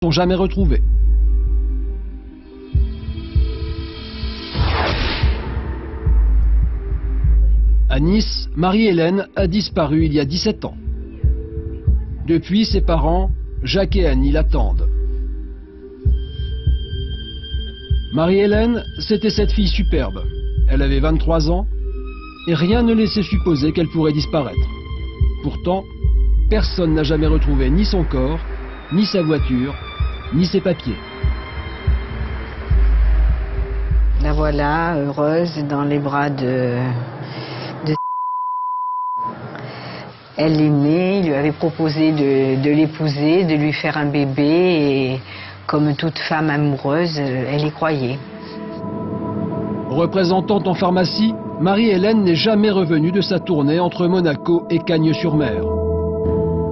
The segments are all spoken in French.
sont jamais retrouvés. À Nice, Marie-Hélène a disparu il y a 17 ans. Depuis, ses parents, Jacques et Annie, l'attendent. Marie-Hélène, c'était cette fille superbe. Elle avait 23 ans et rien ne laissait supposer qu'elle pourrait disparaître. Pourtant, personne n'a jamais retrouvé ni son corps, ni sa voiture, ni ses papiers. La voilà, heureuse, dans les bras de... Elle l'aimait, il lui avait proposé de l'épouser, de lui faire un bébé, et comme toute femme amoureuse, elle y croyait. Représentante en pharmacie, Marie-Hélène n'est jamais revenue de sa tournée entre Monaco et Cagnes-sur-Mer.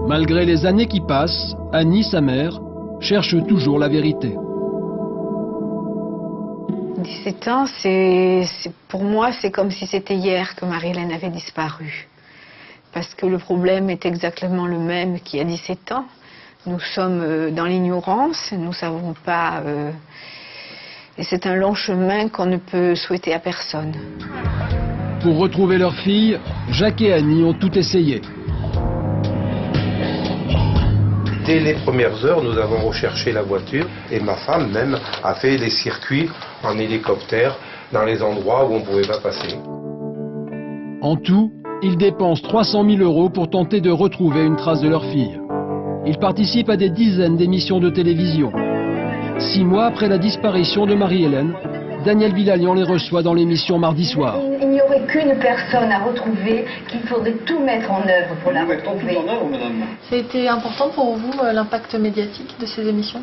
Malgré les années qui passent, Annie, sa mère, cherche toujours la vérité. 17 ans, pour moi, c'est comme si c'était hier que Marie-Hélène avait disparu. Parce que le problème est exactement le même qu'il y a 17 ans. Nous sommes dans l'ignorance, nous ne savons pas... Et c'est un long chemin qu'on ne peut souhaiter à personne. Pour retrouver leur fille, Jacques et Annie ont tout essayé. Dès les premières heures, nous avons recherché la voiture et ma femme même a fait des circuits en hélicoptère dans les endroits où on ne pouvait pas passer. En tout, ils dépensent 300 000 € pour tenter de retrouver une trace de leur fille. Ils participent à des dizaines d'émissions de télévision. 6 mois après la disparition de Marie-Hélène, Daniel Bilalian les reçoit dans l'émission Mardi Soir. Il n'y aurait qu'une personne à retrouver, qu'il faudrait tout mettre en œuvre pour la retrouver. C'était important pour vous, l'impact médiatique de ces émissions?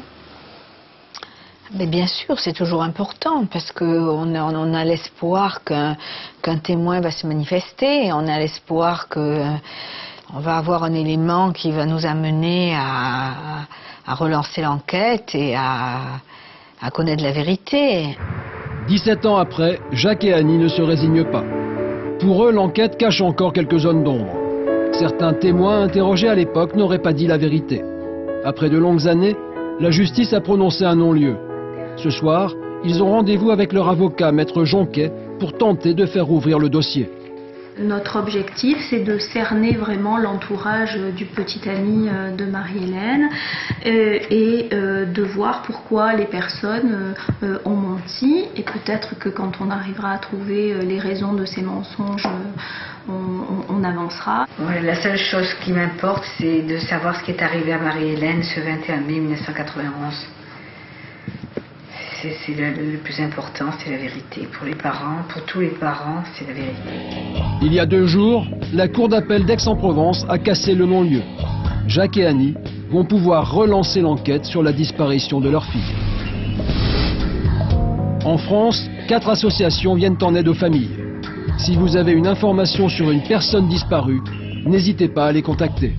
Mais bien sûr, c'est toujours important, parce qu'on a l'espoir qu'un témoin va se manifester, on a l'espoir qu'on va avoir un élément qui va nous amener à relancer l'enquête et à connaître la vérité. 17 ans après, Jacques et Annie ne se résignent pas. Pour eux, l'enquête cache encore quelques zones d'ombre. Certains témoins interrogés à l'époque n'auraient pas dit la vérité. Après de longues années, la justice a prononcé un non-lieu. Ce soir, ils ont rendez-vous avec leur avocat, Maître Jonquet, pour tenter de faire ouvrir le dossier. Notre objectif, c'est de cerner vraiment l'entourage du petit ami de Marie-Hélène et de voir pourquoi les personnes ont menti, et peut-être que quand on arrivera à trouver les raisons de ces mensonges, on avancera. Ouais, la seule chose qui m'importe, c'est de savoir ce qui est arrivé à Marie-Hélène ce 21 mai 1991. C'est le plus important, c'est la vérité. Pour les parents, pour tous les parents, c'est la vérité. Il y a 2 jours, la cour d'appel d'Aix-en-Provence a cassé le non-lieu. Jacques et Annie vont pouvoir relancer l'enquête sur la disparition de leur fille. En France, 4 associations viennent en aide aux familles. Si vous avez une information sur une personne disparue, n'hésitez pas à les contacter.